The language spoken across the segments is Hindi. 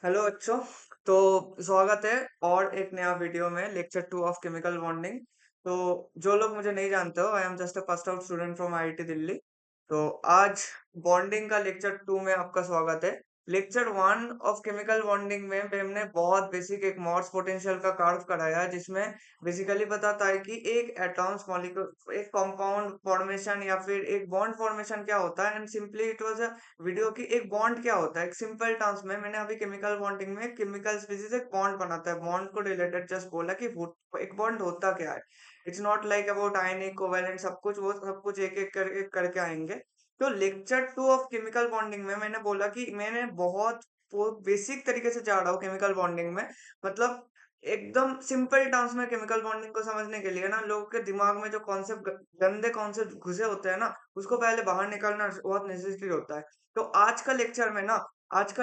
हेलो बच्चों। तो स्वागत है और एक नया वीडियो में लेक्चर 2 ऑफ केमिकल बॉन्डिंग। तो जो लोग मुझे नहीं जानते हो, I am just a first out student from IIT Delhi. तो आज बॉन्डिंग का लेक्चर 2 में आपका स्वागत है। लेक्चर 1 ऑफ केमिकल बॉन्डिंग में हमने बहुत बेसिक एक मॉर्स पोटेंशियल का कार्व कराया, जिसमें बेसिकली बताता है कि एक एटॉम्स मॉलिक्यूल एक कंपाउंड फॉर्मेशन या फिर एक बॉन्ड फॉर्मेशन क्या होता है। And simply it was video की एक बॉन्ड क्या होता है। एक सिंपल टर्म्स में मैंने अभी केमिकल बॉन्डिंग में केमिकल स्पीसीज एक बॉन्ड बनाता है, बॉन्ड को रिलेटेड जस्ट बोला कि एक बॉन्ड होता क्या है। It's not like about ionic covalent सब कुछ, वो सब कुछ एक एक करके करके आएंगे। तो लेक्चर 2 ऑफ केमिकल बॉन्डिंग में मैंने बोला कि मैंने बहुत बेसिक तरीके से जा रहा हूँ केमिकल बॉन्डिंग में। मतलब एकदम सिंपल टर्म्स में केमिकल बॉन्डिंग को समझने के लिए ना, लोगों के दिमाग में जो कॉन्सेप्ट गंदे कॉन्सेप्ट घुसे होते हैं ना, उसको पहले बाहर निकालना बहुत नेसेसरी होता है। तो आज का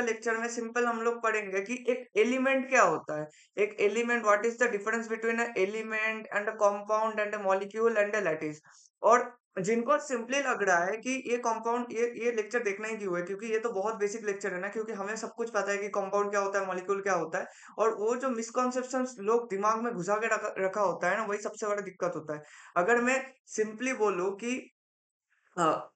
लेक्चर में सिंपल हम लोग पढ़ेंगे कि एक एलिमेंट क्या होता है। एक element, what is the difference between a element and a compound and a molecule and a lattice. और जिनको सिंपली लग रहा है कि ये कंपाउंड, ये लेक्चर देखना ही क्यों है, क्योंकि ये तो बहुत बेसिक लेक्चर है ना, क्योंकि हमें सब कुछ पता है कि कंपाउंड क्या होता है, मॉलिक्यूल क्या होता है। और वो जो मिसकॉन्सेप्शन लोग दिमाग में घुसा के रखा होता है ना, वही सबसे बड़ा दिक्कत होता है। अगर मैं सिंपली बोलूं कि हाँ,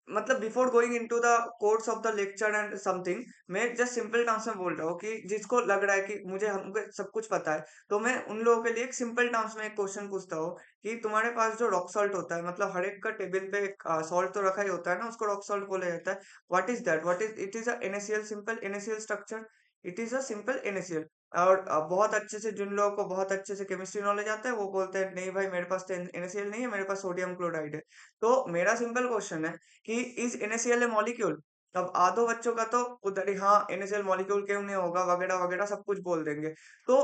मतलब before going into the course of the lecture and something, मैं जस्ट सिंपल टर्म्स में बोल रहा हूँ कि जिसको लग रहा है कि मुझे हमको सब कुछ पता है, तो मैं उन लोगों के लिए एक सिंपल टर्म्स में एक क्वेश्चन पूछता हूँ कि तुम्हारे पास जो रॉक सॉल्ट होता है, मतलब हर एक का टेबल पे एक सॉल्ट तो रखा ही होता है ना, उसको रॉक सॉल्ट बोला जाता है। What is that, what is it, is a NaCl, simple NaCl structure. It is a simple NaCl। और बहुत अच्छे से, जिन लोगों को बहुत अच्छे से केमिस्ट्री नॉलेज आता है, वो बोलते हैं नहीं भाई, मेरे पास तो NaCl नहीं है, मेरे पास सोडियम क्लोराइड है। तो मेरा सिंपल क्वेश्चन है कि इज NaCl ए मॉलिक्यूल। अब आधो बच्चों का तो उधर ही हाँ, NaCl मॉलिक्यूल क्यों नहीं होगा वगैरह वगैरह सब कुछ बोल देंगे। तो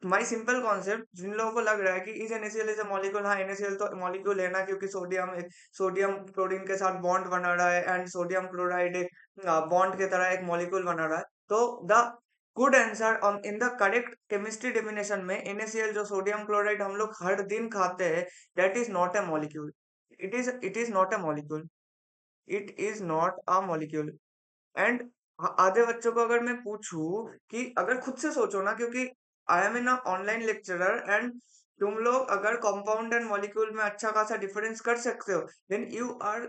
माई सिंपल कॉन्सेप्ट, जिन लोगों को लग रहा है कि is NaCl is a molecule, हाँ NaCl तो मॉलिक्यूल है ना, क्योंकि सोडियम क्लोरीन के साथ बॉन्ड बना रहा है एंड सोडियम क्लोराइड एक बॉन्ड की तरह एक मॉलिक्यूल बना रहा है। तो the good answer on in the correct chemistry definition में, NaCl जो सोडियम क्लोराइड हम लोग हर दिन खाते हैं, that is not a molecule. it is not a molecule. It is not a molecule. And आधे बच्चों को अगर मैं पूछूं कि अगर खुद से सोचो ना, क्योंकि I am in online lecturer and तुम लोग अगर कंपाउंड एंड मॉलिक्यूल में अच्छा खासा डिफरेंस कर सकते हो, देन यू आर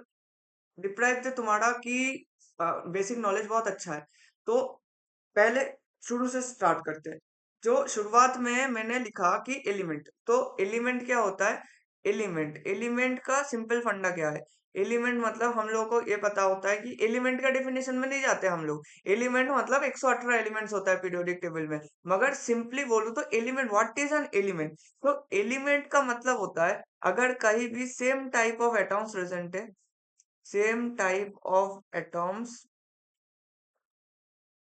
डिप्राइव्ड, तुम्हारा कि बेसिक नॉलेज बहुत अच्छा है। तो पहले शुरू से स्टार्ट करते हैं। जो शुरुआत में मैंने लिखा कि एलिमेंट, तो एलिमेंट क्या होता है। एलिमेंट का सिंपल फंडा क्या है। एलिमेंट मतलब हम लोगों को ये पता होता है कि एलिमेंट का डेफिनेशन में नहीं जाते हम लोग। एलिमेंट मतलब 118 एलिमेंट्स होता है पीरियोडिक टेबल में। मगर सिंपली बोलूं तो element, what is an element. तो एलिमेंट का मतलब होता है अगर कहीं भी same type of atoms present है, same type of atoms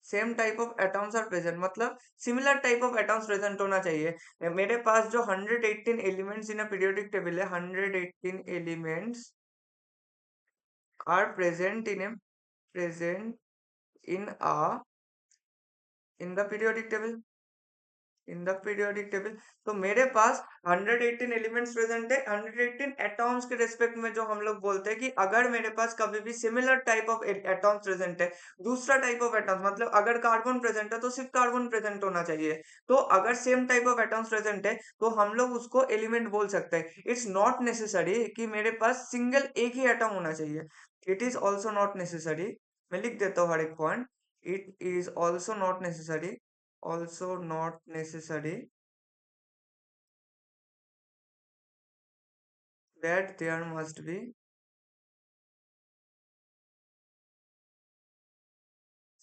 same type of atoms are present, मतलब similar type of atoms present होना चाहिए। मेरे पास जो 118 elements in a periodic table है, 118 elements are present in a in the periodic table, in the periodic table. तो मेरे पास 118 एलिमेंट्स प्रेजेंट है, 118 एटॉम्स के रेस्पेक्ट में, जो हम लोग बोलते हैं कि अगर मेरे पास कभी भी similar type of atoms present है, दूसरा टाइप ऑफ एटॉम्स मतलब अगर कार्बन प्रेजेंट है तो सिर्फ कार्बन प्रेजेंट होना चाहिए। तो अगर same type of atoms present है तो हम लोग उसको एलिमेंट बोल सकते हैं। इट्स नॉट नेसेसरी कि मेरे पास सिंगल एक ही एटम होना चाहिए। It is also not necessary, मैं लिख देता हूँ हर एक point. It is also not necessary, also not necessary that there must be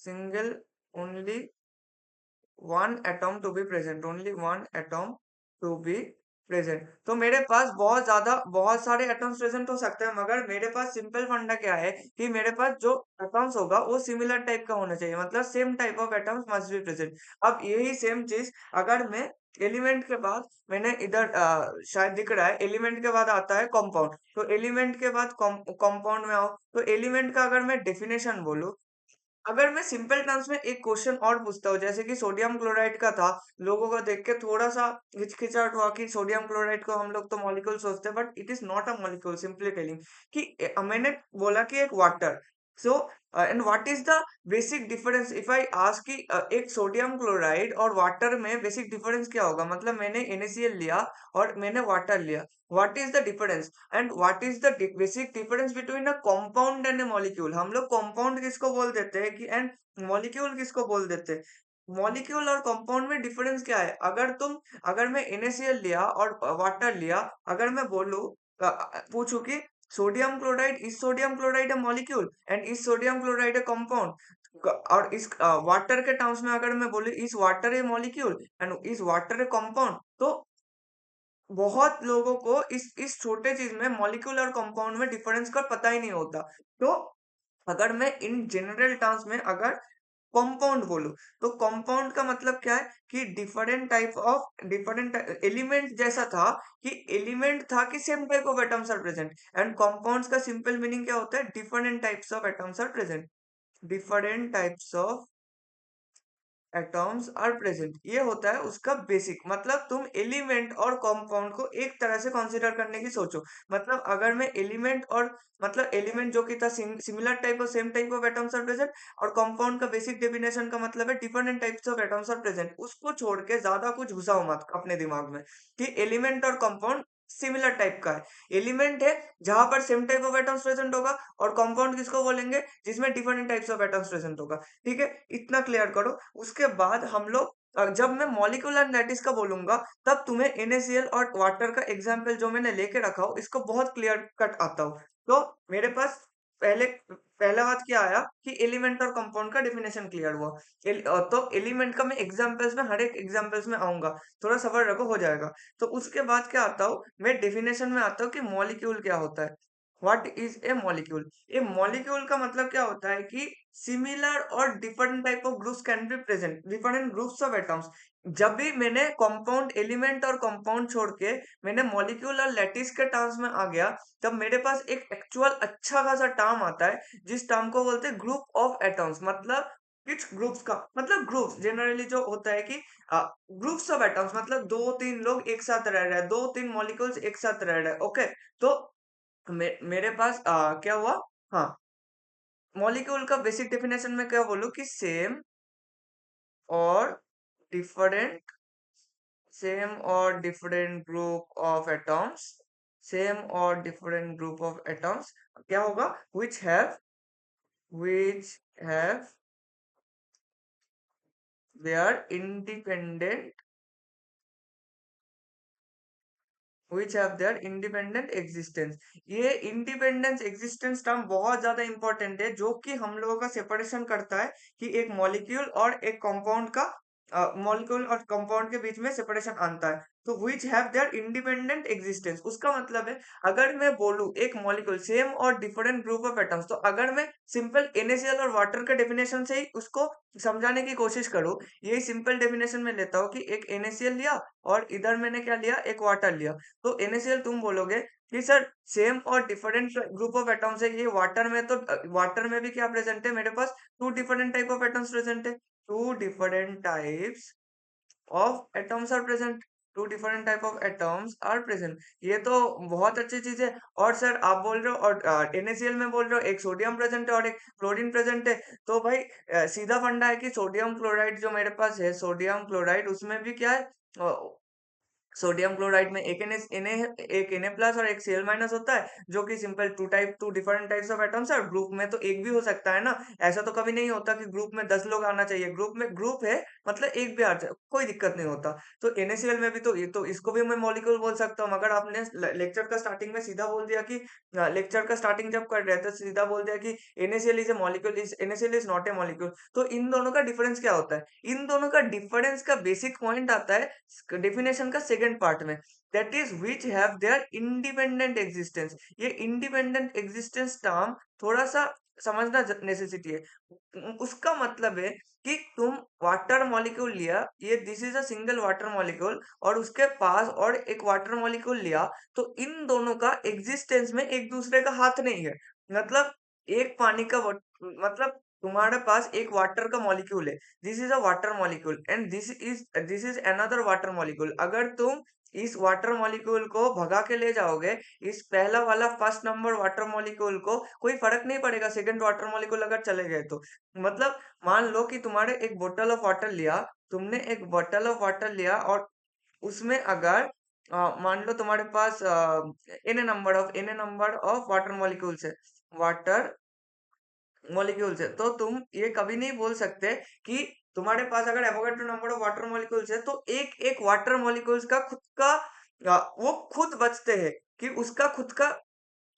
single only one atom to be present, only one atom to be present. तो मेरे पास बहुत सारे एटम्स प्रेजेंट हो सकते हैं, मगर मेरे पास सिंपल फंडा क्या है कि मेरे पास जो एटम्स होगा वो सिमिलर टाइप का होना चाहिए, मतलब same type of atoms must be present. अब यही सेम चीज अगर मैं एलिमेंट के बाद, मैंने इधर शायद दिख रहा है, एलिमेंट के बाद आता है कंपाउंड। तो एलिमेंट के बाद कंपाउंड में आओ, तो एलिमेंट का अगर मैं डेफिनेशन बोलूं, अगर मैं सिंपल टर्म्स में एक क्वेश्चन और पूछता हूँ, जैसे कि सोडियम क्लोराइड का था, लोगों को देख के थोड़ा सा हिचकिचाहट हुआ कि सोडियम क्लोराइड को हम लोग तो मॉलिक्यूल सोचते हैं, but it is not a molecule. Simply telling कि मैंने बोला कि एक water. So and what is the basic difference if I ask कि एक सोडियम क्लोराइड और वाटर में बेसिक डिफरेंस क्या होगा, मतलब मैंने NaCl लिया और मैंने वाटर लिया, what is the difference and what is the basic difference between a compound and A molecule. हम लोग कंपाउंड किसको बोल देते हैं कि एंड मॉलिक्यूल किसको बोल देते हैं। मॉलिक्यूल और कंपाउंड में डिफरेंस क्या है, अगर मैं NaCl लिया और वाटर लिया, अगर मैं बोलूं पूछूं कि sodium chloride is sodium chloride a molecule and is sodium chloride a compound, और इस वाटर के टर्म्स में अगर मैं बोलूं is water A molecule and is water A compound, तो बहुत लोगों को इस छोटे चीज में मॉलिक्यूल और कंपाउंड में डिफरेंस का पता ही नहीं होता। तो अगर मैं इन जनरल टर्म्स में अगर कंपाउंड बोलूं, तो कंपाउंड का मतलब क्या है कि डिफरेंट एलिमेंट जैसा था, कि एलिमेंट था कि same type of atoms are present, and compounds का सिंपल मीनिंग क्या होता है, different types of atoms are present, different types of atoms are present, ये होता है उसका बेसिक मतलब। तुम एलिमेंट और कंपाउंड को एक तरह से कंसीडर करने की सोचो, मतलब अगर मैं एलिमेंट और मतलब एलिमेंट जो कि था सिमिलर टाइप और same type of atoms are present, और कंपाउंड का बेसिक डेफिनेशन का मतलब है different types of atoms are present, उसको छोड़ के ज्यादा कुछ घुसाओ मत अपने दिमाग में कि एलिमेंट और कंपाउंड सिमिलर टाइप का है। एलिमेंट है जहां पर same type of atoms present होगा, और कंपाउंड किसको बोलेंगे जिसमें different types of atoms present होगा। ठीक है, इतना क्लियर करो। उसके बाद हम लोग जब मैं मॉलिक्यूलर लैटिस का बोलूंगा, तब तुम्हें NaCl और वाटर का एग्जाम्पल जो मैंने लेके रखा हो इसको बहुत क्लियर कट आता हो। तो मेरे पास पहले पहला बात क्या आया कि एलिमेंट और कंपाउंड का डेफिनेशन क्लियर हुआ। तो एलिमेंट का मैं एग्जाम्पल्स में हर एक एग्जाम्पल्स में आऊंगा, थोड़ा सबर रखो हो जाएगा। तो उसके बाद क्या आता हूँ, मैं डेफिनेशन में आता हूँ कि मॉलिक्यूल क्या होता है। What is a molecule. A molecule का मतलब क्या होता है कि सिमिलर और different type of groups can be present, different groups of atoms. जब भी मैंने कंपाउंड एलिमेंट और कंपाउंड छोड़ के मैंने मॉलिक्यूल और लैटिस के टर्म्स में आ गया, तब मेरे पास एक एक्चुअल अच्छा खासा टर्म आता है जिस टर्म को बोलते हैं ग्रुप ऑफ एटम्स। मतलब किस ग्रुप्स का मतलब, ग्रुप्स जनरली जो होता है कि ग्रुप्स ऑफ एटम्स मतलब दो तीन लोग एक साथ रह रहे हैं, दो तीन मॉलिक्यूल्स एक साथ रह रहे हैं। ओके, तो मेरे पास क्या हुआ, हाँ, मॉलिक्यूल का बेसिक डेफिनेशन में क्या बोलूं कि और डिफरेंट सेम और different group of atoms, same और डिफरेंट ग्रुप ऑफ एटॉम्स क्या होगा, which have their independent existence. ये इंडिपेंडेंस एग्जिस्टेंस टर्म बहुत ज्यादा इंपॉर्टेंट है, जो कि हम लोगों का सेपरेशन करता है कि एक मॉलिक्यूल और एक कंपाउंड का, मॉलिक्यूल और कंपाउंड के बीच में सेपरेशन आता है। तो which have their independent existence, उसका मतलब है अगर मैं बोलूं एक मॉलिक्यूल सेम और डिफरेंट ग्रुप ऑफ एटम्स, तो अगर मैं सिंपल NaCl और वाटर के डेफिनेशन से ही उसको समझाने की कोशिश करूं, यही सिंपल डेफिनेशन में लेता हूं कि एक NaCl लिया और इधर मैंने क्या लिया, एक वाटर लिया। तो NaCl तुम बोलोगे कि सर सेम और डिफरेंट ग्रुप ऑफ एटम्स है, ये वाटर में तो वाटर में भी क्या प्रेजेंट है मेरे पास, two different type of atoms present है, two different types of atoms are present, two different type of atoms are present. ये तो बहुत अच्छी चीज है। और सर आप बोल रहे हो और NaCl में बोल रहे हो एक सोडियम प्रेजेंट है और एक क्लोरीन प्रेजेंट है, तो भाई सीधा फंडा है कि सोडियम क्लोराइड जो मेरे पास है, सोडियम क्लोराइड उसमें भी क्या है, सोडियम क्लोराइड में एक Na प्लस और एक Cl माइनस होता है, जो कि simple two different types of atoms है। और ग्रुप में तो एक भी हो सकता है ना, ऐसा तो कभी नहीं होता कि ग्रुप में 10 लोग आना चाहिए, ग्रुप में ग्रुप है मतलब एक भी आ जाए कोई दिक्कत नहीं होता। तो NaCl में भी तो ये तो इसको भी मैं मॉलिक्यूल बोल सकता हूँ। मगर आपने लेक्चर का स्टार्टिंग में सीधा बोल दिया कि लेक्चर का स्टार्टिंग जब कर रहे थे सीधा बोल दिया कि NaCl is a molecule, is NaCl is not a molecule. तो इन दोनों का डिफरेंस क्या होता है, इन दोनों का डिफरेंस का बेसिक पॉइंट आता है डेफिनेशन का सेकंड पार्ट में, that is which have their independent existence. ये इंडिपेंडेंट एग्जिस्टेंस टर्म थोड़ा सा समझना नेसेसिटी है। उसका मतलब है कि तुम वाटर मॉलिक्यूल लिया, ये this is a single water molecule, और उसके पास और एक वाटर मॉलिक्यूल लिया, तो इन दोनों का एग्जिस्टेंस में एक दूसरे का हाथ नहीं है। मतलब एक पानी का मतलब तुम्हारे पास एक वाटर का मॉलिक्यूल है, this is a water molecule and this is another water molecule. अगर तुम इस वाटर मॉलिक्यूल को भगा के ले जाओगे, इस पहला वाला फर्स्ट नंबर वाटर मॉलिक्यूल को कोई फर्क नहीं पड़ेगा सेकंड वाटर मॉलिक्यूल अगर चले गए तो। मतलब मान लो कि तुम्हारे एक बोतल ऑफ वाटर लिया, तुमने एक बोतल ऑफ वाटर लिया और उसमें अगर मान लो तुम्हारे पास an a number of water molecules है, वाटर मॉलिक्यूल्स है, तो तुम ये कभी नहीं बोल सकते कि तुम्हारे पास अगर Avogadro number of water molecules है तो एक एक वाटर मॉलिक्यूल्स का खुद का वो खुद बचते हैं, कि उसका खुद का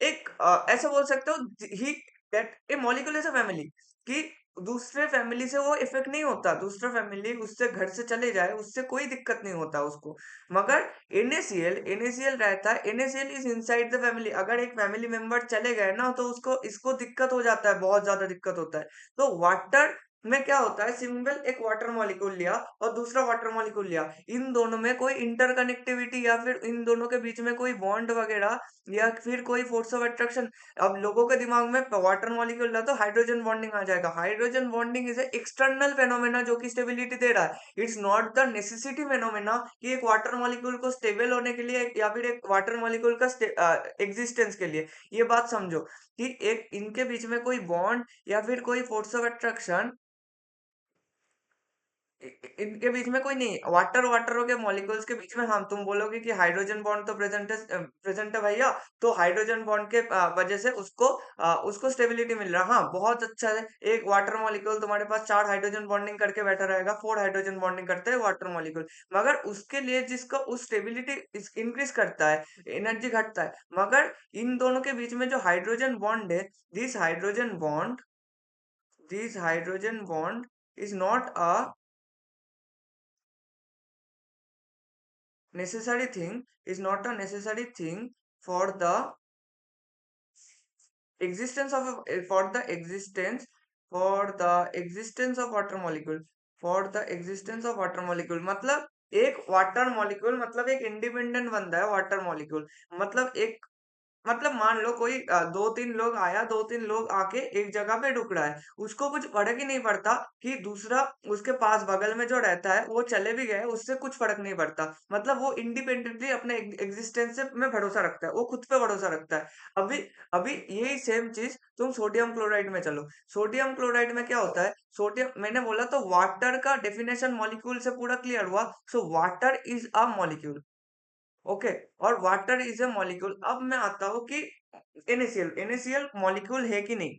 एक ऐसा बोल सकते हो ही that a molecule is a family, कि दूसरे फैमिली से वो इफेक्ट नहीं होता, दूसरा फैमिली उससे घर से चले जाए उससे कोई दिक्कत नहीं होता उसको। मगर एनएसीएल रहता है, NACL is inside the family, अगर एक फैमिली मेंबर चले गए ना तो उसको इसको दिक्कत हो जाता है, बहुत ज्यादा दिक्कत होता है। तो वाटर में क्या होता है, सिंपल एक वाटर मॉलिक्यूल लिया और दूसरा वाटर मॉलिक्यूल लिया, इन दोनों में कोई इंटरकनेक्टिविटी या फिर इन दोनों के बीच में कोई बॉन्ड वगैरह या फिर कोई फोर्स ऑफ अट्रैक्शन, अब लोगों के दिमाग में वाटर मॉलिक्यूल ना तो हाइड्रोजन बॉन्डिंग आ जाएगा। Hydrogen bonding is a external phenomena जो कि स्टेबिलिटी दे रहा है, it's not the necessity phenomena कि एक वाटर मॉलिक्यूल को स्टेबल होने के लिए या फिर एक वाटर मॉलिक्यूल का एग्जिस्टेंस के लिए। ये बात समझो कि एक इनके बीच में कोई बॉन्ड या फिर कोई फोर्स ऑफ अट्रैक्शन इनके बीच में कोई नहीं, वाटर वाटरों के मॉलिक्यूल्स के बीच में हम तुम बोलोगे कि हाइड्रोजन बॉन्ड तो प्रेजेंट है भैया, तो हाइड्रोजन बॉन्ड के वजह से उसको स्टेबिलिटी मिल रहा है। हाँ बहुत अच्छा है, एक वाटर मॉलिक्यूल तुम्हारे पास चार हाइड्रोजन बॉन्डिंग करके बैठा रहेगा, फोर हाइड्रोजन बॉन्डिंग करते हैं वाटर मॉलिक्यूल, मगर उसके लिए जिसका उस स्टेबिलिटी इंक्रीज करता है, एनर्जी घटता है, मगर इन दोनों के बीच में जो हाइड्रोजन बॉन्ड है, this hydrogen bond this hydrogen bond is not a necessary thing, is not a necessary thing for the existence of for the existence of water molecule, for the existence of water molecule, मतलब एक वाटर मॉलिक्यूल मतलब एक इंडिपेंडेंट बंदा है वाटर मॉलिक्यूल, मतलब एक मतलब मान लो कोई दो तीन लोग आया, दो तीन लोग आके एक जगह पे रुक रहा है, उसको कुछ फर्क ही नहीं पड़ता कि दूसरा उसके पास बगल में जो रहता है वो चले भी गए उससे कुछ फर्क नहीं पड़ता, मतलब वो इंडिपेंडेंटली अपने एग्जिस्टेंस से में भरोसा रखता है, वो खुद पे भरोसा रखता है। अभी अभी यही सेम चीज तुम सोडियम क्लोराइड में चलो, सोडियम क्लोराइड में क्या होता है, सोडियम मैंने बोला तो वाटर का डेफिनेशन मॉलिक्यूल से पूरा क्लियर हुआ, so water is a molecule, okay. और वाटर इज ए मॉलिक्यूल। अब मैं आता हूँ कि एनएसीएल मॉलिक्यूल है कि नहीं।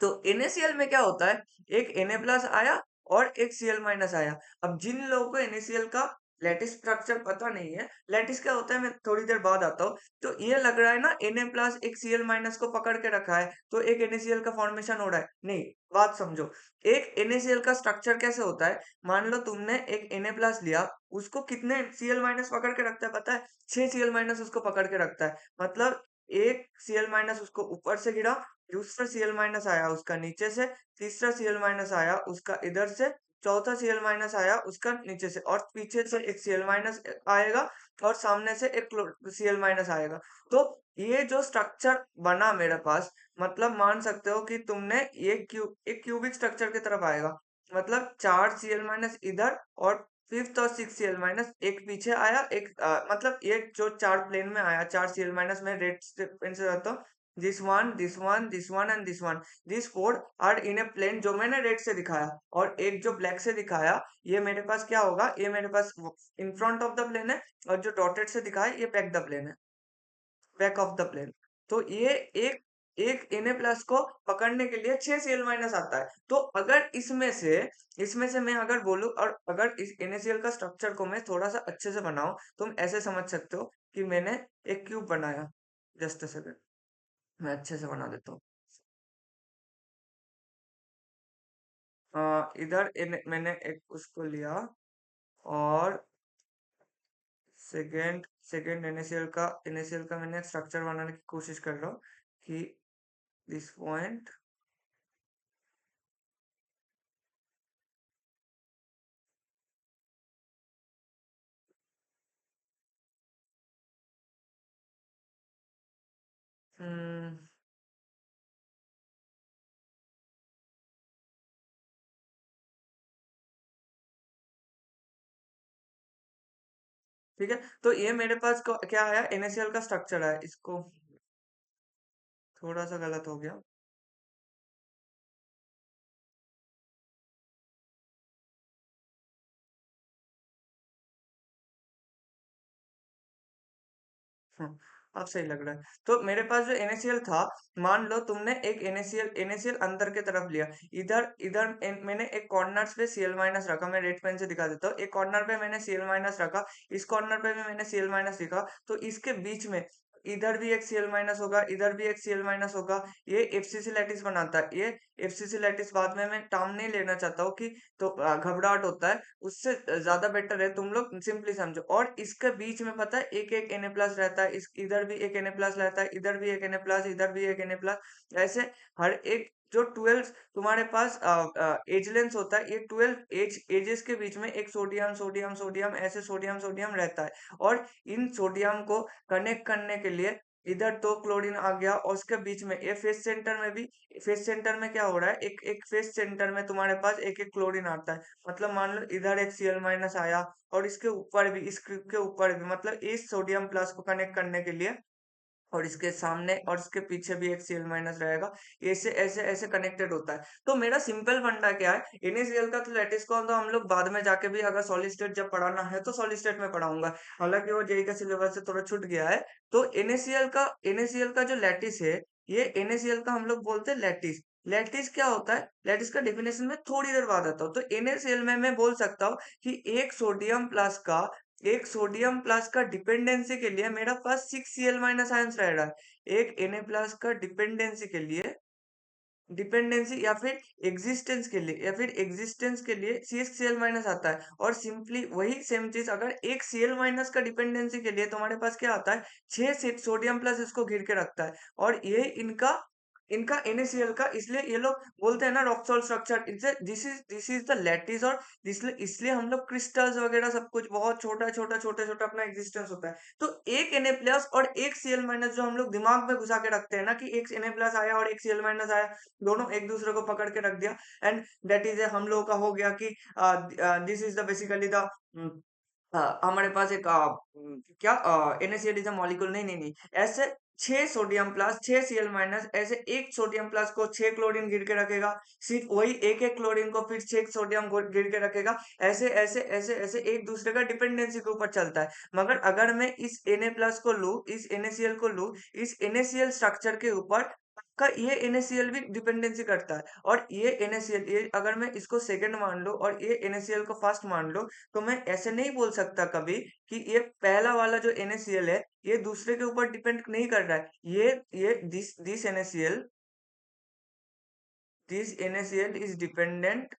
तो NaCl में क्या होता है, एक Na प्लस आया और एक Cl माइनस आया। अब जिन लोगों को NaCl का लैटिस स्ट्रक्चर पता नहीं है, लैटिस क्या होता है मैं थोड़ी देर बाद आता हूँ, तो ये लग रहा है ना Na प्लस एक Cl माइनस को पकड़ के रखा है तो एक NaCl का फॉर्मेशन हो रहा है, नहीं, बात समझो। एक NaCl का स्ट्रक्चर कैसे होता है, मान लो तुमने एक Na प्लस लिया, उसको कितने Cl माइनस पकड़ के रखता है पता है, 6 Cl माइनस उसको पकड़ के रखता है, मतलब एक Cl माइनस उसको ऊपर से गिरा, दूसरा Cl माइनस आया उसका नीचे से, तीसरा Cl माइनस आया उसका इधर से, चौथा Cl माइनस आया उसका नीचे से, और पीछे से एक Cl माइनस आएगा और सामने से एक Cl माइनस आएगा। तो ये जो स्ट्रक्चर बना मेरे पास, मतलब मान सकते हो कि तुमने एक क्यूबिक स्ट्रक्चर की तरफ आएगा, मतलब चार Cl माइनस इधर और फिफ्थ और सिक्स Cl माइनस एक पीछे आया, एक मतलब ये जो चार प्लेन में आया, चार Cl माइनस में रेड पेन से रहता हूँ, this one and this one, these four are in a plane जो मैंने रेड से दिखाया, और एक जो ब्लैक से दिखाया, ये मेरे पास क्या होगा, ये मेरे पास in front of the plane है, और जो डॉटेड से दिखाया ये बैक द प्लेन है, बैक ऑफ द प्लेन। तो ये एक एक Na प्लस को पकड़ने के लिए 6 Cl माइनस आता है। तो अगर इसमें से मैं अगर बोलूं, और अगर इस NaCl का स्ट्रक्चर को मैं थोड़ा सा अच्छे से बनाऊं, तुम ऐसे समझ सकते हो कि मैंने एक क्यूब बनाया, जस्ट अ सेकंड मैं अच्छे से बना देता हूँ। इधर मैंने एक उसको लिया, और सेकंड NaCl का मैंने स्ट्रक्चर बनाने की कोशिश कर रहा हूँ कि दिस पॉइंट, ठीक है, तो ये मेरे पास क्या आया, NaCl का स्ट्रक्चर है। इसको थोड़ा सा गलत हो गया। हाँ, अब सही लग रहा है। तो मेरे पास जो NaCl था, मान लो तुमने एक NaCl अंदर के तरफ लिया, इधर इधर मैंने एक कॉर्नर्स पे Cl माइनस रखा। मैं रेड पेन से दिखा देता हूँ। एक कॉर्नर पे मैंने Cl माइनस रखा, इस कॉर्नर पे भी मैंने Cl माइनस लिखा, तो इसके बीच में इधर भी एक Cl माइनस होगा, इधर भी एक Cl माइनस होगा। ये FCC लैटिस बनाता है। ये FCC लैटिस बाद में मैं टर्म नहीं लेना चाहता हूँ कि तो घबराहट होता है, उससे ज्यादा बेटर है तुम लोग सिंपली समझो। और इसके बीच में पता है एक एक Na प्लस रहता है, इस इधर भी एक Na प्लस रहता है, इधर भी एक Na प्लस, इधर भी एक Na प्लस। ऐसे हर एक जो 12 तुम्हारे पास एज लेंस होता है, ये 12 एजेस के बीच में एक सोडियम सोडियम सोडियम ऐसे सोडियम सोडियम रहता है। और इन सोडियम को कनेक्ट करने के लिए इधर तो क्लोरीन आ गया, और उसके बीच में ये फेस सेंटर में भी, फेस सेंटर में क्या हो रहा है, एक एक फेस सेंटर में तुम्हारे पास एक एक क्लोरीन आता है। मतलब मान लो इधर एक Cl माइनस आया, और इसके ऊपर भी, इस के ऊपर भी, मतलब इस सोडियम प्लस को कनेक्ट करने के लिए, और इसके सामने और इसके पीछे भी एक Cl माइनस रहेगा। ऐसे ऐसे ऐसे कनेक्टेड होता है। तो मेरा सिंपल फंडा क्या है, NaCl का तो लैटिस कौन, तो हम लोग बाद में जाके भी अगर सॉलिड स्टेट जब पढ़ाना है तो सॉलिड स्टेट में पढ़ाऊंगा। हालांकि वो जेई का सिलेबस से थोड़ा छूट गया है। तो NaCl का जो लैटिस है, ये NaCl का हम लोग बोलते हैं लैटिस। लैटिस क्या होता है, लैटिस का डेफिनेशन में थोड़ी देर बाद आता हूँ। तो NaCl में मैं बोल सकता हूँ कि एक सोडियम प्लस का डिपेंडेंसी के लिए मेरा पास 6Cl माइनस आयंस रह रहा है। एक Na प्लस का डिपेंडेंसी के लिए, डिपेंडेंसी या फिर एग्जिस्टेंस के लिए CXCl माइनस आता है। और सिंपली वही सेम चीज अगर एक Cl माइनस का डिपेंडेंसी के लिए तुम्हारे पास क्या आता है, 6 सोडियम प्लस इसको घेर के रखता है। और ये इनका इनका NaCl का, इसलिए ये लोग बोलते हैं ना रॉक सॉल्ट स्ट्रक्चर, इनसे दिस इज द लैटिस। और इसलिए इसलिए हम लोग क्रिस्टल्स वगैरह सब कुछ बहुत छोटा छोटा छोटा छोटा अपना एग्जिस्टेंस होता है। तो एक Na प्लस और एक Cl माइनस जो हम लोग दिमाग में घुसा के रखते हैं ना, कि एक Na प्लस आया और एक Cl माइनस आया, दोनों एक दूसरे को पकड़ के रख दिया, एंड दैट इज हम लोगों का हो गया कि this is the basically the हमारे पास एक क्या NaCl इज अ मॉलिक्यूल, नहीं नहीं नहीं, ऐसे 6 सोडियम प्लस 6Cl माइनस, ऐसे एक सोडियम प्लस को 6 क्लोरीन गिर के रखेगा, सिर्फ वही एक एक क्लोरीन को फिर 6 सोडियम गिर के रखेगा। ऐसे ऐसे ऐसे ऐसे एक दूसरे का डिपेंडेंसी के ऊपर चलता है। मगर अगर मैं इस Na प्लस को लूं, इस NaCl को लूं, इस NaCl स्ट्रक्चर के ऊपर का ये NaCl भी डिपेंडेंसी करता है। और ये NaCl, ये अगर मैं इसको सेकंड मान लो और ये NaCl को फर्स्ट मान लो, तो मैं ऐसे नहीं बोल सकता कभी कि ये पहला वाला जो NaCl है, ये दूसरे के ऊपर डिपेंड नहीं कर रहा है। ये this NaCl is dependent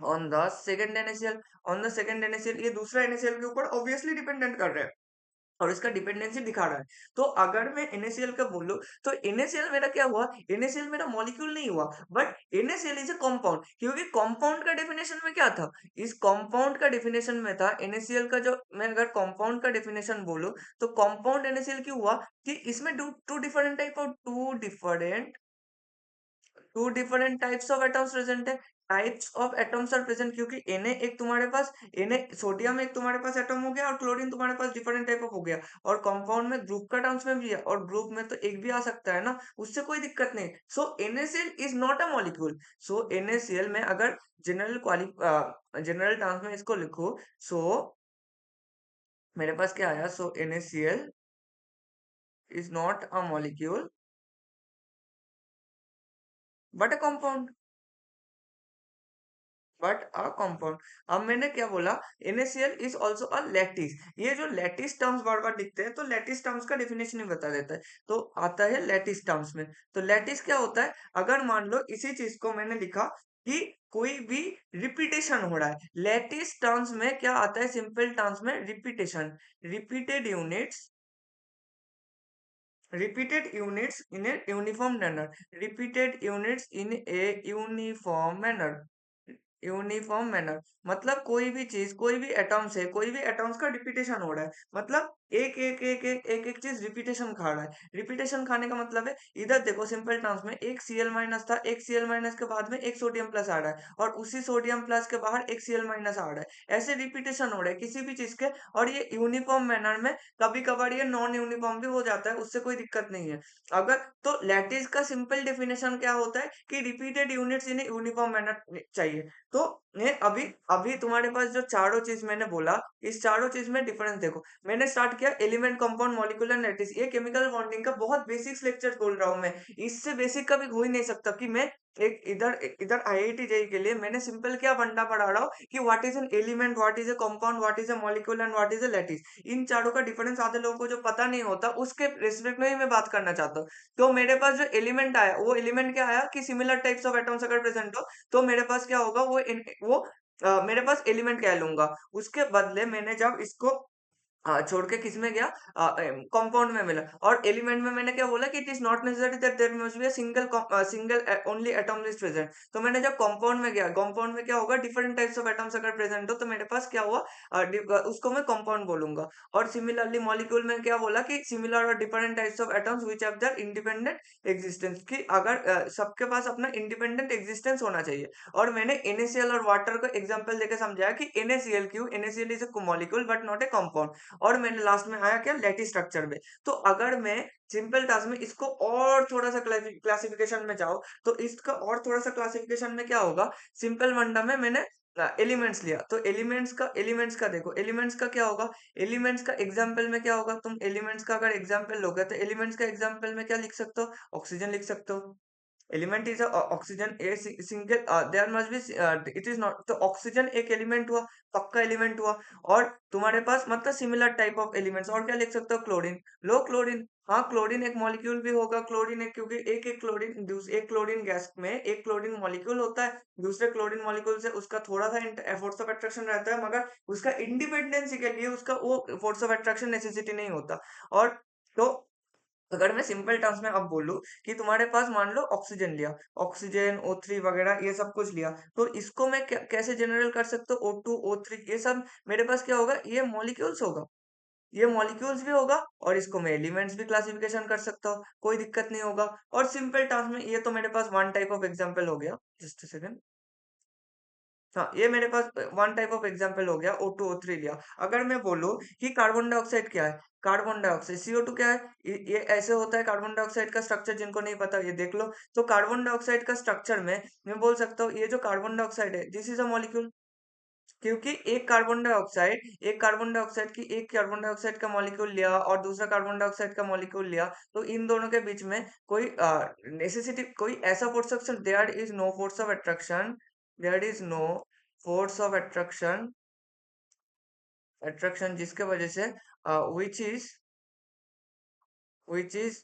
on the second NaCl, on the second NaCl, ये दूसरा NaCl के ऊपर ऑब्वियसली डिपेंडेंट कर रहा है, और इसका डिपेंडेंसी दिखा रहा है। तो अगर मैं NaCl का बोलूं, तो NaCl मेरा क्या हुआ, NaCl मेरा मॉलिक्यूल नहीं हुआ, but NaCl is a compound. क्योंकि कंपाउंड का डेफिनेशन में क्या था, इस कंपाउंड का डेफिनेशन में था NaCl का, जो मैं अगर कंपाउंड का डेफिनेशन बोलूं, तो कंपाउंड NaCl क्यों हुआ, कि इसमें two different type of two different types of atoms present है। Types of atoms are present, क्योंकि Na एक तुम्हारे पास, Na सोडियम एक तुम्हारे पास एटम हो गया, और क्लोरीन तुम्हारे पास डिफरेंट टाइप ऑफ हो गया। और कंपाउंड में ग्रुप का टर्म्स में भी है, और ग्रुप में तो एक भी आ सकता है ना, उससे कोई दिक्कत नहीं। सो NaCl is not a molecule. So NaCl में अगर जनरल टर्म्स में इसको लिखो, सो मेरे पास क्या आया, सो NaCl is not a molecule but a compound, but a compound. अब मैंने क्या बोला, NaCl is also a lattice. ये जो लैटिस टर्म्स बार बार दिखते हैं, तो लैटिस टर्म्स का डेफिनेशन ही बता देता है। तो आता है लैटिस टर्म्स में। तो लैटिस क्या होता है, अगर मान लो इसी चीज को मैंने लिखा कि कोई भी रिपीटेशन हो रहा है, लैटिस टर्म्स में क्या आता है, सिंपल टर्म्स में repetition, repeated units in a uniform manner, repeated units in a uniform manner. मतलब कोई भी चीज, कोई भी एटम्स है, कोई भी एटम्स का रिपीटेशन हो रहा है, मतलब एक एक एक एक एक एक चीज रिपीटेशन खा रहा है। रिपीटेशन खाने का मतलब है, इधर देखो सिंपल टर्म्स में एक Cl माइनस था, एक Cl माइनस के बाद में एक सोडियम प्लस आ रहा है, और उसी सोडियम प्लस के बाहर एक Cl माइनस आ रहा है। ऐसे रिपीटेशन हो रहा है किसी भी चीज के, और ये यूनिफॉर्म मैनर में, कभी कभार ये नॉन यूनिफॉर्म भी हो जाता है, उससे कोई दिक्कत नहीं है। अगर तो लैटिस का सिंपल डेफिनेशन क्या होता है कि repeated units in uniform manner चाहिए। तो ये अभी अभी तुम्हारे पास जो चारों चीज मैंने बोला, इस चारों चीज में डिफरेंस देखो। मैंने स्टार्ट किया एलिमेंट, कंपाउंड, मॉलिक्यूलर, लैटिस, ये केमिकल बॉन्डिंग का बहुत बेसिक्स लेक्चर बोल रहा हूँ मैं। इससे बेसिक कभी हो ही नहीं सकता कि मैं एक इधर इधर आईआईटी जेई के लिए मैंने सिंपल क्या बंडा पढ़ा रहा हूँ कि what is an element, what is a compound, what is a molecule and what is a lattice. इन चारों का डिफरेंस आधे लोगों को जो पता नहीं होता, उसके रेस्पेक्ट में ही मैं बात करना चाहता हूँ। तो मेरे पास जो एलिमेंट आया, वो एलिमेंट क्या आया कि सिमिलर टाइप्स ऑफ एटम्स अगर प्रेजेंट हो, तो मेरे पास क्या होगा, वो मेरे पास एलिमेंट कह लूंगा। उसके बदले मैंने जब इसको छोड़ के किस में गया, कंपाउंड में मिला। और एलिमेंट में मैंने क्या बोला कि it is not necessary that there must be a single only atom is present. तो मैंने जब कंपाउंड में गया, कंपाउंड में क्या होगा, डिफरेंट टाइप्स ऑफ एटम्स अगर प्रेजेंट हो, तो मेरे पास क्या हुआ, उसको मैं कंपाउंड बोलूंगा। और सिमिलरली मॉलिक्यूल में क्या बोला कि सिमिलर और different types of atoms which have their independent existence, कि अगर सबके पास अपना इंडिपेंडेंट एग्जिस्टेंस होना चाहिए। और मैंने NaCl और वाटर का एग्जांपल देकर समझाया कि NaCl क्यों, NaCl is a molecule but not a compound. और मैंने लास्ट में आया क्या, लैटिस स्ट्रक्चर में। तो अगर मैं सिंपल टास्क में इसको और थोड़ा सा क्लासिफिकेशन में जाओ, तो इसका और थोड़ा सा क्लासिफिकेशन में क्या होगा, सिंपल वंडा में मैंने एलिमेंट्स लिया, तो एलिमेंट्स का देखो, एलिमेंट्स का क्या होगा, एलिमेंट्स का एग्जाम्पल में क्या होगा, तुम एलिमेंट्स का अगर एग्जाम्पल लोगे, तो एलिमेंट्स का एग्जाम्पल में क्या लिख सकते हो, ऑक्सीजन लिख सकते हो। Element is oxygen, a single, there must be, it is not, तो ऑक्सीजन एक एलिमेंट हुआ, पक्का एलिमेंट हुआ। और तुम्हारे पास मतलब सिमिलर टाइप ऑफ एलिमेंट्स, और क्या लिख सकते हो, क्लोरीन लो, क्लोरीन, हाँ क्लोरीन एक मॉलिक्यूल भी होगा, क्लोरीन एक, क्योंकि एक क्लोरीन गैस में एक क्लोरीन मॉलिक्यूल होता है, दूसरे क्लोरीन मॉलिक्यूल से उसका थोड़ा सा फोर्स ऑफ अट्रैक्शन रहता है, मगर उसका इंडिपेंडेंसी के लिए उसका वो फोर्स ऑफ अट्रैक्शन नेसेसिटी नहीं होता। और तो अगर मैं सिंपल टर्म्स में अब बोलूं कि तुम्हारे पास मान लो ऑक्सीजन लिया, ऑक्सीजन O3 वगैरह ये सब कुछ लिया, तो इसको मैं कैसे जनरल कर सकता हूँ, O2 O3 ये सब मेरे पास क्या होगा, ये मॉलिक्यूल्स होगा, ये मॉलिक्यूल्स भी होगा। और इसको मैं एलिमेंट्स भी क्लासिफिकेशन कर सकता हूँ, कोई दिक्कत नहीं होगा। और सिंपल टर्म्स में ये तो मेरे पास वन टाइप ऑफ एग्जांपल हो गया, जस्ट सेकंड। हाँ, ये मेरे पास वन टाइप ऑफ एग्जांपल हो गया, O2 O3 लिया। अगर मैं बोलूं कि कार्बन डाइऑक्साइड क्या है, कार्बन डाइऑक्साइड CO2 क्या है, ये ऐसे होता है कार्बन डाइऑक्साइड का स्ट्रक्चर, जिनको नहीं पता ये देख लो। तो कार्बन डाइऑक्साइड का स्ट्रक्चर में मैं बोल सकता हूँ, ये जो कार्बन डाइऑक्साइड है, दिस इज अ मॉलिक्यूल। क्योंकि एक कार्बन डाइऑक्साइड का मॉलिक्यूल लिया और दूसरा कार्बन डाइऑक्साइड का मॉलिक्यूल लिया, तो इन दोनों के बीच में कोई नेसेसिटी, कोई ऐसा force of there is no force of attraction जिसके वजह से which is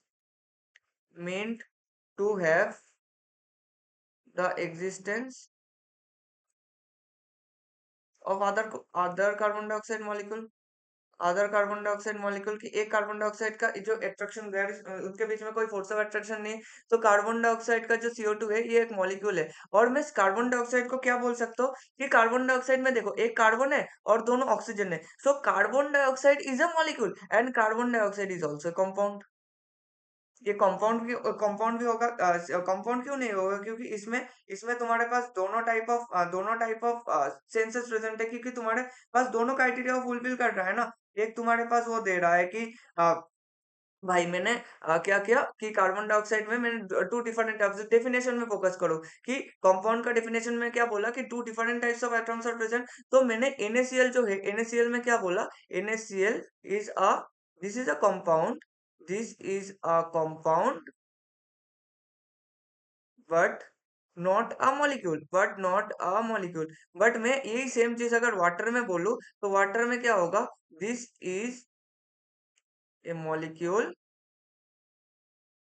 meant to have the existence of other carbon dioxide molecule, other carbon dioxide molecule की, एक कार्बन डाइऑक्साइड का जो अट्रैक्शन, उनके बीच में कोई फोर्स ऑफ अट्रैक्शन नहीं है। तो कार्बन डाइऑक्साइड का जो CO2 है, ये एक मॉलिक्यूल है। और मैं इस कार्बन डाइऑक्साइड को क्या बोल सकता हूँ कि कार्बन डाइऑक्साइड में देखो एक कार्बन है और दोनों ऑक्सीजन है, so carbon dioxide is a molecule and carbon dioxide is also compound. ये कंपाउंड भी होगा, कंपाउंड क्यों नहीं होगा, क्योंकि इसमें इसमें तुम्हारे पास दोनों टाइप ऑफ सेंसेस प्रेजेंट है, क्योंकि तुम्हारे पास दोनों क्राइटेरिया फुलफिल कर रहा है ना। एक तुम्हारे पास वो दे रहा है कि अ, भाई मैंने क्या किया कि कार्बन डाइऑक्साइड में मैंने टू डिफरेंट डेफिनेशन में फोकस करो, कि कंपाउंड का डेफिनेशन में क्या बोला कि two different types of atoms are present. तो मैंने NaCl जो है, NaCl में क्या बोला, NaCl is a this is a compound, this is a compound but not a molecule. But मैं यही सेम चीज अगर वाटर में बोलूं, तो वाटर में क्या होगा, this is a molecule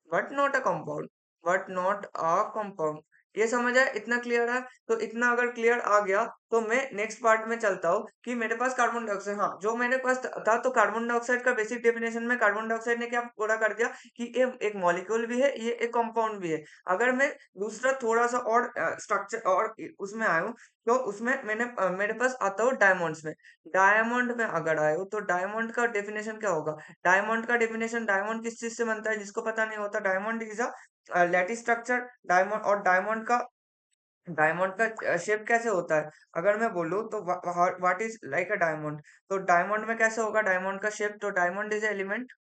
but not a compound, but not a compound. ये समझ आया? इतना क्लियर है? तो इतना अगर क्लियर आ गया तो मैं नेक्स्ट पार्ट में चलता हूँ कि मेरे पास कार्बन डाइऑक्साइड, हाँ जो मेरे पास था, तो कार्बन डाइऑक्साइड का बेसिक डेफिनेशन में कार्बन डाइऑक्साइड ने क्या पूरा कर दिया कि ये एक मॉलिक्यूल भी है, ये एक कंपाउंड भी है। अगर मैं दूसरा थोड़ा सा और स्ट्रक्चर और उसमें आया, तो उसमें मेरे पास आता हूँ डायमंड्स में। डायमंड में अगर आए हो तो डायमंड का डेफिनेशन क्या होगा? डायमंड का डेफिनेशन, डायमंड किस चीज से बनता है जिसको पता नहीं होता? Diamond is a lattice structure. Diamond और डायमंड का शेप कैसे होता है? अगर मैं बोलूँ तो what is like a diamond, तो डायमंड में कैसे होगा डायमंड का शेप? तो डायमंड इज एलिमेंट,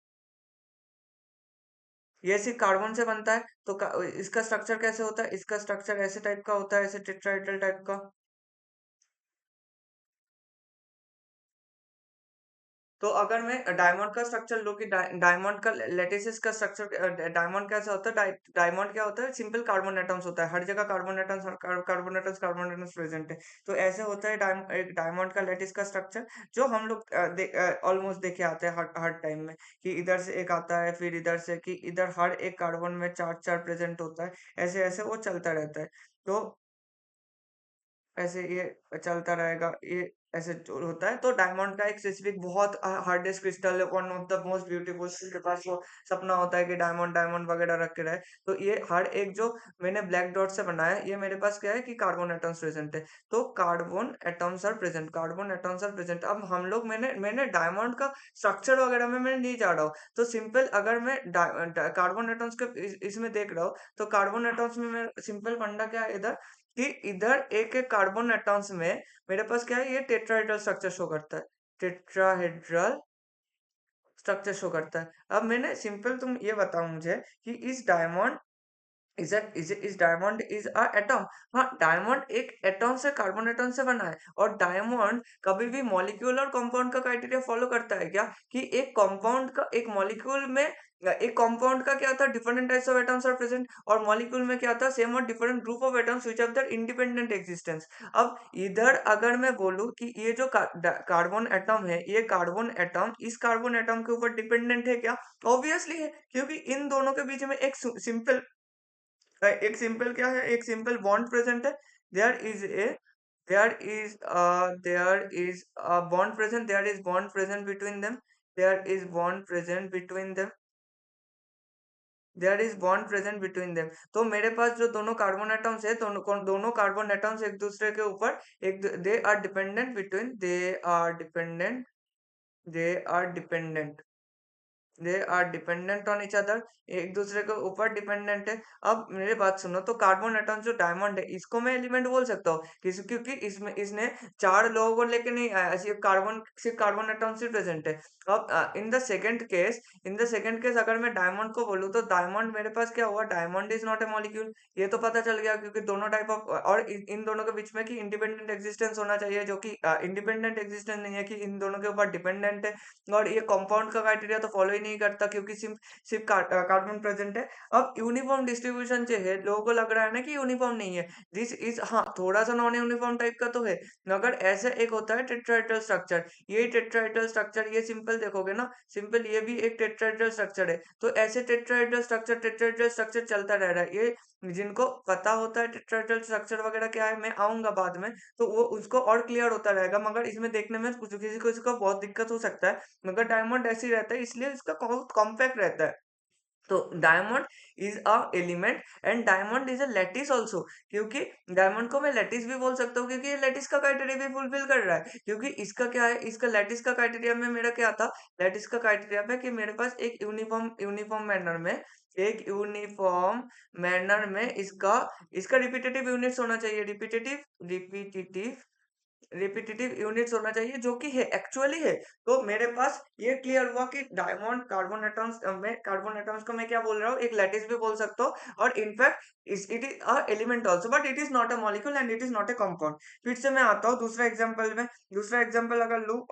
ये सिर्फ कार्बन से बनता है। तो इसका स्ट्रक्चर कैसे होता है? इसका स्ट्रक्चर ऐसे टाइप का होता है, ऐसे टेट्राहेड्रल टाइप का। तो अगर मैं डायमंड का स्ट्रक्चर लूँ कि डायमंड का लैटिस का स्ट्रक्चर, डायमंड कैसा होता है? डायमंड क्या होता है? सिंपल कार्बन एटम्स होता है, हर जगह कार्बन एटम्स प्रेजेंट है। तो ऐसे होता है एक डायमंड का लैटिस का स्ट्रक्चर, जो हम लोग ऑलमोस्ट देखे आते हैं हर हर टाइम में, कि इधर से एक आता है, फिर इधर से, कि इधर हर एक कार्बन में चार चार प्रेजेंट होता है। ऐसे ऐसे वो चलता रहता है। तो ऐसे ये चलता रहेगा, ये ऐसे जो होता है। तो डायमंड का एक स्पेसिफिक बहुत हार्डेस्ट क्रिस्टल है, one of the most beautiful, के पास वो सपना होता है कि डायमंड डायमंड वगैरह रख के रहे। तो ये हर एक जो मैंने ब्लैक डॉट से बनाया है, ये मेरे पास क्या है कि कार्बन एटम्स प्रेजेंट है। तो carbon atoms are present, carbon atoms are present. अब हम लोग, मैंने मैंने डायमंड का स्ट्रक्चर वगैरह में मैं नहीं जा रहा हूँ। तो सिंपल अगर मैं कार्बन एटम्स के इसमें देख रहा हूँ, तो कार्बन एटम्स में सिंपल फंडा क्या है इधर, कि इधर एक एक कार्बन एटम्स में मेरे पास क्या है, ये टेट्राहेड्रल स्ट्रक्चर शो करता है। टेट्राहेड्रल स्ट्रक्चर शो करता है। अब मैंने सिंपल, तुम ये बताओ मुझे कि इस diamond is diamond is a atom? हाँ, डायमंड एक एटम से, कार्बन एटम से बना है। और डायमंड कभी भी मॉलिक्यूल और कंपाउंड का क्राइटेरिया फॉलो करता है क्या? कि एक कंपाउंड का, एक मॉलिक्यूल में, एक कंपाउंड का क्या था, different types of atoms are present, और मॉलिक्यूल में क्या था, सेम और different group of atoms which have their independent existence. अब इधर अगर मैं बोलूं कि ये जो कार्बन एटम है, ये कार्बन एटम इस कार्बन एटम के ऊपर डिपेंडेंट है क्या? ऑब्वियसली है, क्योंकि इन दोनों के बीच में एक सिंपल, एक सिंपल क्या है, एक सिंपल बॉन्ड प्रेजेंट है। There is a there is a bond present, there is bond present between them, there is bond present between them, there is bond present between them. तो मेरे पास जो दोनों कार्बन एटम्स है, दोनों कार्बन एटम्स एक दूसरे के ऊपर, एक they are dependent between, they are dependent, they are dependent on each other, एक दूसरे के ऊपर डिपेंडेंट है। अब मेरी बात सुनो, तो कार्बन एटम जो डायमंड है, इसको मैं एलिमेंट बोल सकता हूँ क्योंकि इसमें इसने चार लोगों को लेके नहीं आया, सिर्फ कार्बन एटम से प्रेजेंट है। अब इन द सेकंड केस अगर मैं डायमंड को बोलूँ, तो डायमंड मेरे पास क्या हुआ, diamond is not a molecule. ये तो पता चल गया, क्योंकि दोनों टाइप ऑफ, और इन दोनों के बीच में कि इंडिपेंडेंट एग्जिस्टेंस होना चाहिए, जो कि इंडिपेंडेंट एग्जिस्टेंस नहीं है, कि इन दोनों के ऊपर डिपेंडेंट है। और ये कंपाउंड का क्राइटेरिया तो फॉलो ही नहीं करता, क्योंकि सिर्फ सिर्फ कार्बन प्रेजेंट है। अब यूनिफॉर्म डिस्ट्रीब्यूशन जो है, लोगों को लग रहा है ना कि यूनिफॉर्म नहीं है, दिस इज, हाँ थोड़ा सा नॉन यूनिफॉर्म टाइप का तो है। मगर ऐसे एक होता है टेट्राहेड्रल स्ट्रक्चर, ये टेट्राहेड्रल स्ट्रक्चर, ये सिंपल देखोगे ना, सिंपल ये भी एक टेट्राहेड्रल स्ट्रक्चर है। तो ऐसे टेट्राहेड्रल स्ट्रक्चर चलता रह रहा है। ये जिनको पता होता है टेट्राहेड्रल स्ट्रक्चर वगैरह क्या है, मैं आऊंगा बाद में, तो वो उसको और क्लियर होता रहेगा। मगर इसमें देखने में कुछ किसी किसी को बहुत दिक्कत हो सकता है, मगर डायमंड ऐसे ही रहता है, इसलिए इसका बहुत कॉम्पैक्ट रहता है। तो diamond is a element, and diamond is a lattice also, क्योंकि डायमंड को मैं लैटिस भी बोल सकता हूँ, क्योंकि ये लैटिस का क्राइटेरिया भी फुलफिल कर रहा है। क्योंकि इसका क्या है, इसका लैटिस का क्राइटेरिया में मेरा क्या था, लैटिस का क्राइटेरिया में कि मेरे पास एक यूनिफॉर्म मैनर में, एक यूनिफॉर्म मैनर में इसका इसका रिपीटेटिव यूनिट्स होना चाहिए, रिपीटेटिव रिपीटेटिव यूनिट्स होना चाहिए, जो कि है, एक्चुअली है। तो मेरे पास ये क्लियर हुआ कि डायमंड कार्बन एटम्स में, कार्बन एटम्स को मैं क्या बोल रहा हूँ, एक लैटिस भी बोल सकता हूँ, और in fact it is a element also, but it is not a molecule and it is not a compound. फिर से मैं आता हूँ दूसरा एग्जांपल में। दूसरा एग्जांपल अगर लूँ,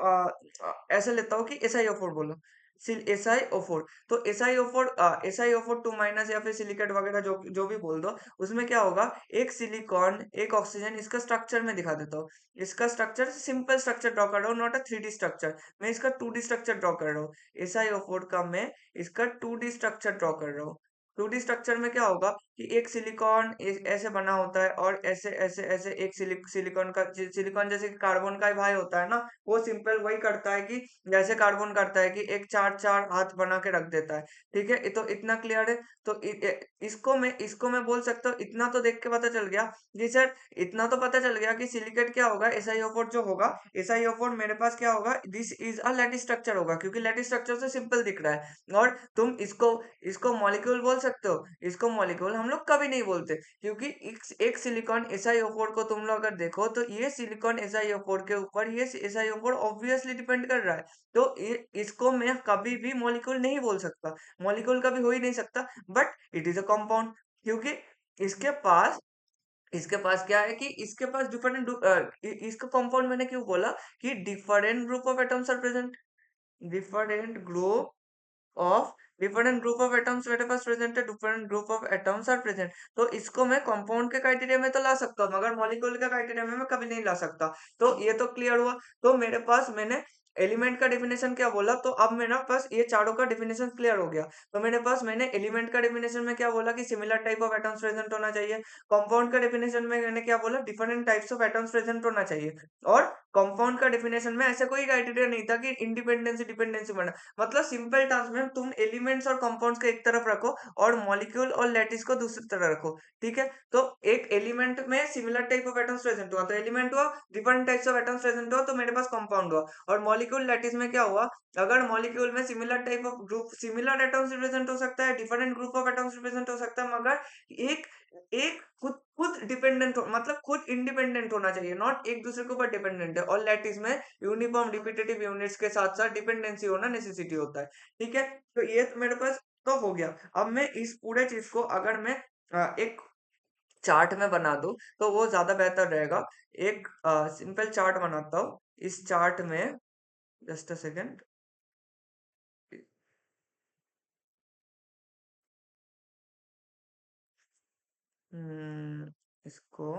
ऐसे लेता हूँ कि SiO4 बोलो, SiO4। तो SiO4 टू माइनस, या फिर सिलिकेट वगैरह, जो जो भी बोल दो, उसमें क्या होगा, एक सिलिकॉन एक ऑक्सीजन, इसका स्ट्रक्चर में दिखा देता हूँ। इसका स्ट्रक्चर सिंपल स्ट्रक्चर ड्रॉ कर रहा हूँ, नॉट अ 3D स्ट्रक्चर, मैं इसका 2D स्ट्रक्चर ड्रॉ कर रहा हूँ। SiO4 का मैं इसका 2D स्ट्रक्चर ड्रॉ कर रहा हूँ। 2D स्ट्रक्चर में क्या होगा कि एक सिलिकॉन ऐसे बना होता है और ऐसे ऐसे ऐसे एक सिलिकॉन का सिलिकॉन जैसे कि कार्बन का ही भाई होता है ना, वो सिंपल वही करता है कि जैसे कार्बन करता है कि एक चार चार हाथ बना के रख देता है। ठीक है, तो इतना क्लियर है। तो इसको मैं बोल सकता हूँ, इतना तो देख के पता चल गया जी सर। इतना तो पता चल गया कि सिलिकेट क्या होगा, SiO4 जो होगा, SiO4 मेरे पास क्या होगा, this is a lattice structure होगा, क्योंकि लैटिस स्ट्रक्चर से सिंपल दिख रहा है। और तुम इसको इसको मॉलिक्यूल बोल सकते हो, इसको मॉलिक्यूल हम लोग कभी नहीं बोलते, क्योंकि एक सिलिकॉन SiO4 को तुम लोग अगर देखो तो ये सिलिकॉन SiO4 के ऊपर ये SiO4 ऑब्वियसली डिपेंड कर रहा है। तो इसको मैं कभी भी मॉलिक्यूल नहीं बोल सकता, मॉलिक्यूल कभी हो ही नहीं सकता, but it is a compound, क्योंकि इसके पास इसके पास क्या है कि इसके पास इसका कंपाउंड मैंने क्यों बोला कि different group of atoms are present, different group of different group of atoms मेरे पास प्रेजेंट है, different group of atoms are present. तो इसको मैं कंपाउंड के क्राइटेरिया में तो ला सकता हूँ, मगर मॉलिक्यूल के क्राइटेरिया में मैं कभी नहीं ला सकता। तो ये तो क्लियर हुआ। तो मेरे पास मैंने एलिमेंट का डेफिनेशन क्या बोला, तो अब मेरे पास ये चारों का डेफिनेशन क्लियर हो गया। तो मेरे पास मैंने एलिमेंट का डेफिनेशन में क्या बोला कि similar type of atoms present होना चाहिए। कंपाउंड का डेफिनेशन में मैंने क्या बोला, different types of atoms present होना चाहिए। और कंपाउंड का डेफिनेशन में ऐसा कोई क्राइटेरिया नहीं था कि इंडिपेंडेंसी डिपेंडेंसी बना, मतलब सिंपल टर्म्स में तुम एलिमेंट्स और कंपाउंड्स को एक तरफ रखो और मॉलिक्यूल और लैटिस को दूसरी तरफ रखो। ठीक है, तो एक एलिमेंट में similar type of atoms present हुआ तो एलिमेंट हुआ, different types of atoms present हुआ तो मेरे पास कंपाउंड हुआ। और मॉलिक्यूल लैटिस में क्या हुआ, अगर मॉलिक्यूल में similar type of group similar atoms represent हो सकता है, different group of atoms represent हो सकता है, मगर एक एक खुद खुद डिपेंडेंट हो, मतलब खुद इंडिपेंडेंट होना चाहिए, नॉट एक दूसरे के ऊपर डिपेंडेंट है। और लैटिस में यूनिफॉर्म रिपीटेटिव यूनिट्स के साथ साथ डिपेंडेंसी होना नेसेसिटी होता है। ठीक है, तो ये तो मेरे पास तो हो गया। अब मैं इस पूरे चीज को अगर मैं एक चार्ट में बना दूं तो वो ज्यादा बेहतर रहेगा। एक सिंपल चार्ट बनाता हूँ। इस चार्ट में जस्ट अ सेकेंड, इसको,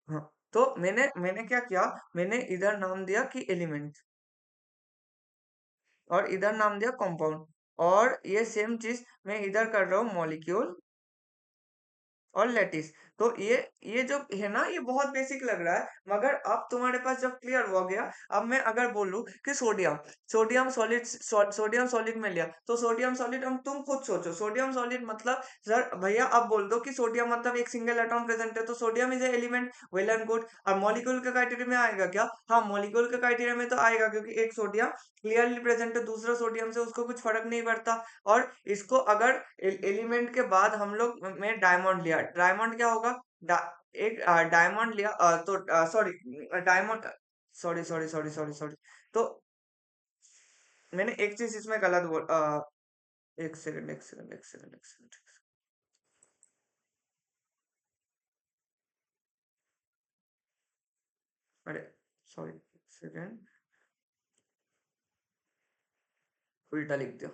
हाँ, तो मैंने क्या किया, मैंने इधर नाम दिया कि एलिमेंट और इधर नाम दिया कंपाउंड, और ये सेम चीज मैं इधर कर रहा हूँ मॉलिक्यूल और लैटिस। तो ये जो है ना, ये बहुत बेसिक लग रहा है, मगर अब तुम्हारे पास जब क्लियर हो गया, अब मैं अगर बोलूं कि सोडियम सोडियम सॉलिड में लिया, तो सोडियम सॉलिड, हम तुम खुद सोचो सोडियम सॉलिड मतलब, सर भैया अब बोल दो कि सोडियम मतलब एक सिंगल एटॉम प्रेजेंट है, तो sodium is a element, well and good. और मॉलिक्यूल के क्राइटेरिया में आएगा क्या, हाँ मॉलिक्यूल के क्राइटेरिया में तो आएगा, क्योंकि एक सोडियम क्लियरली प्रेजेंट है, दूसरा सोडियम से उसको कुछ फर्क नहीं पड़ता। और इसको अगर एलिमेंट के बाद हम लोग में डायमंड लिया, डायमंड क्या होगा, डा, एक डायमंड लिया, तो सॉरी डायमंड, सॉरी, तो मैंने एक चीज इसमें गलत बोल, एक सेकंड। अरे सॉरी, सेकंड, उल्टा लिख दिया।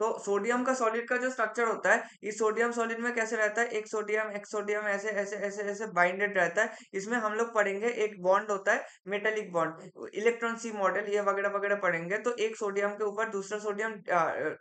तो सोडियम का सॉलिड का जो स्ट्रक्चर होता है, इस सोडियम सॉलिड में कैसे रहता है, एक सोडियम ऐसे ऐसे ऐसे ऐसे बाइंडेड रहता है। इसमें हम लोग पढ़ेंगे एक बॉन्ड होता है, मेटेलिक बॉन्ड, इलेक्ट्रॉन सी मॉडल, ये वगैरह वगैरह पढ़ेंगे। तो एक सोडियम के ऊपर दूसरा सोडियम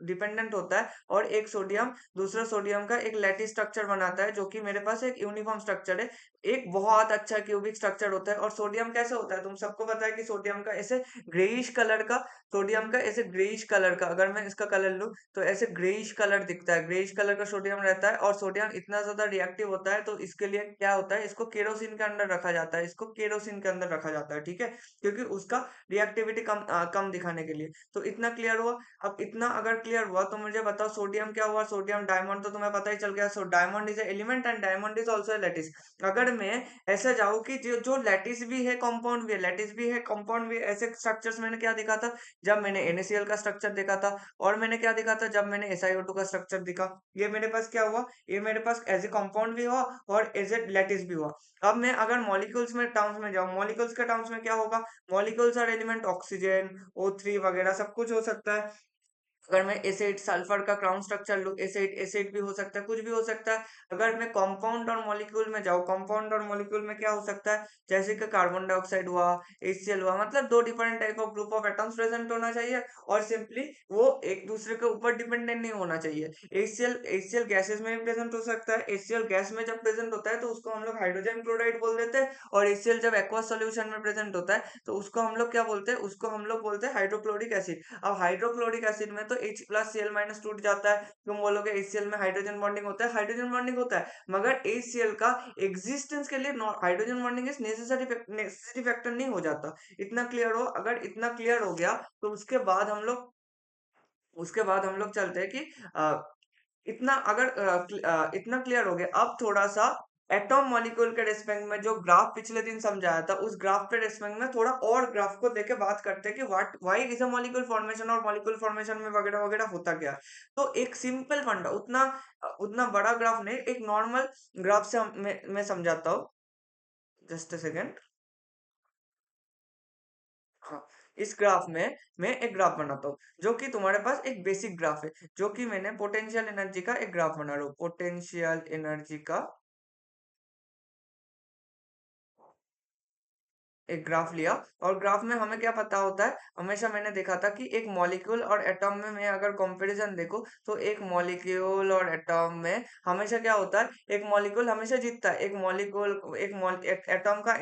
डिपेंडेंट होता है, और एक सोडियम दूसरा सोडियम का एक लैटिस स्ट्रक्चर बनाता है, जो कि मेरे पास एक यूनिफॉर्म स्ट्रक्चर है, एक बहुत अच्छा क्यूबिक स्ट्रक्चर होता है। और सोडियम कैसे होता है, तुम सबको पता है कि सोडियम का ऐसे ग्रेइश कलर का, सोडियम का ऐसे ग्रेइश कलर का, अगर मैं इसका कलर लूं तो ऐसे ग्रेइश कलर दिखता है, ग्रेइश कलर का सोडियम रहता है। और सोडियम इतना ज्यादा रिएक्टिव होता है, तो इसके लिए क्या होता है, इसको केरोसिन के अंदर रखा जाता है, इसको केरोसिन के अंदर रखा जाता है। ठीक है, क्योंकि उसका रिएक्टिविटी कम दिखाने के लिए। तो इतना क्लियर हुआ। अब इतना अगर क्लियर हुआ तो मुझे बताओ सोडियम क्या हुआ, सोडियम डायमंड तो तुम्हें पता ही चल गया। So diamond is element and diamond is also lattice. अगर मैं ऐसा जाऊं कि जो जो लैटिस भी है कंपाउंड भी है, लैटिस भी है कंपाउंड भी है, ऐसे स्ट्रक्चर्स मैंने क्या देखा था जब मैंने NaCl का स्ट्रक्चर देखा था, और मैंने क्या देखा था जब मैंने SiO2 का स्ट्रक्चर देखा। ये मेरे पास क्या हुआ, ये मेरे पास एज ए कंपाउंड भी हुआ और एज ए लैटिस भी हुआ। अब मैं अगर मॉलिक्यूल्स में टर्म्स में जाऊं, मॉलिक्यूल्स के टर्म्स में क्या होगा, molecules are element, oxygen O3 वगैरह सब कुछ हो सकता है। अगर मैं एसिड सल्फर का क्राउन स्ट्रक्चर लूँ, एसिड एसिड भी हो सकता है, कुछ भी हो सकता है। अगर मैं कंपाउंड और मॉलिक्यूल में जाऊँ, कंपाउंड और मॉलिक्यूल में क्या हो सकता है, जैसे कि कार्बन डाइऑक्साइड हुआ, HCl हुआ, मतलब दो different type of group of atoms present होना चाहिए और सिंपली वो एक दूसरे के ऊपर डिपेंडेंट नहीं होना चाहिए। HCl गैसेस में भी प्रेजेंट हो सकता है। HCl गैस में जब प्रेजेंट होता है तो उसको हम लोग हाइड्रोजन क्लोराइड बोल देते हैं, और HCl जब एक्वस सॉल्यूशन में प्रेजेंट होता है तो उसको हम लोग क्या बोलते हैं, उसको हम लोग बोलते हैं हाइड्रोक्लोरिक एसिड। अब हाइड्रोक्लोरिक एसिड में तो H प्लस Cl माइनस टूट जाता है, तुम बोलोगे HCl में हाइड्रोजन बॉन्डिंग होता है, हाइड्रोजन बॉन्डिंग होता है, मगर HCl का एग्जिस्टेंस के लिए hydrogen bonding is necessary factor नहीं हो जाता। इतना क्लियर हो, अगर इतना क्लियर हो गया तो उसके बाद हम लोग चलते हैं कि इतना क्लियर हो गया। अब थोड़ा सा एटॉम मॉलिक्यूल के रिस्पेक्ट में जो ग्राफ पिछले दिन समझाया था, उस ग्राफ पे रिस्पेक्ट में थोड़ा और ग्राफ को देके बात करते हैं कि what why is a molecule formation, और मॉलिक्यूल फॉर्मेशन में वगैरह वगैरह होता क्या है। तो एक सिंपल फंडा, उतना बड़ा ग्राफ नहीं, एक नॉर्मल ग्राफ से मैं समझाता हूँ। Just a second. हाँ, इस ग्राफ में मैं एक ग्राफ बनाता हूँ, जो कि तुम्हारे पास एक बेसिक ग्राफ है, जो कि मैंने पोटेंशियल एनर्जी का एक ग्राफ बना रहा हूँ, पोटेंशियल एनर्जी का एक ग्राफ लिया। और ग्राफ में हमें क्या पता होता है, हमेशा मैंने देखा था कि एक मॉलिक्यूल और एटॉम में मैं अगर कंपैरिजन देखूं, तो एक मॉलिक्यूल और एटॉम में हमेशा क्या होता है, एक मॉलिक्यूल हमेशा जीतता है। एक एटॉम का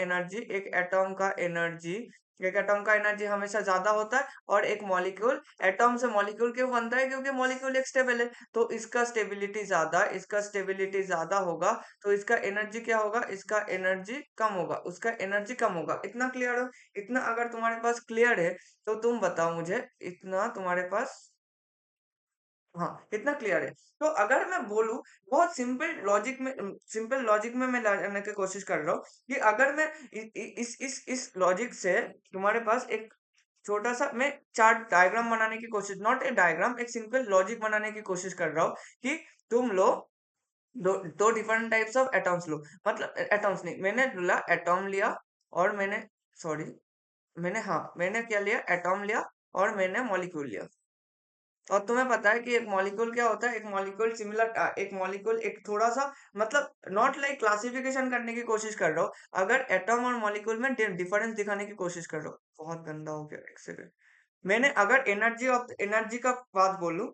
एनर्जी, एक एटॉम का एनर्जी हमेशा ज्यादा होता है, और एक मॉलिक्यूल, एटॉम से मॉलिक्यूल क्यों बनता है, क्योंकि मॉलिक्यूल एक स्टेबल है, तो इसका स्टेबिलिटी ज्यादा होगा, तो इसका एनर्जी क्या होगा, इसका एनर्जी कम होगा, उसका एनर्जी कम होगा। इतना क्लियर हो? इतना अगर तुम्हारे पास क्लियर है तो तुम बताओ मुझे, इतना तुम्हारे पास, हाँ, इतना क्लियर है। तो अगर मैं बोलूं, बहुत सिंपल लॉजिक में मैं लाने की कोशिश कर रहा हूँ कि अगर मैं इस लॉजिक से तुम्हारे पास एक छोटा सा मैं चार्ट डायग्राम बनाने की कोशिश, नॉट ए डायग्राम, एक सिंपल लॉजिक बनाने की कोशिश कर रहा हूँ कि तुम लो दो डिफरेंट टाइप्स ऑफ एटॉम्स लो, मतलब एटॉम्स नहीं, मैंने बोला एटॉम लिया, और सॉरी मैंने क्या लिया, एटॉम लिया, और मैंने मॉलिक्यूल लिया। और तुम्हें पता है कि एक मॉलिक्यूल क्या होता है, एक मॉलिक्यूल एक थोड़ा सा, मतलब नॉट लाइक क्लासिफिकेशन करने की कोशिश कर रहा हूँ, अगर एटॉम और मॉलिक्यूल में डिफरेंस दिखाने की कोशिश कर रहा हूँ। बहुत गंदा हो गया, एक सेकंड। मैंने अगर एनर्जी का बात बोलूं,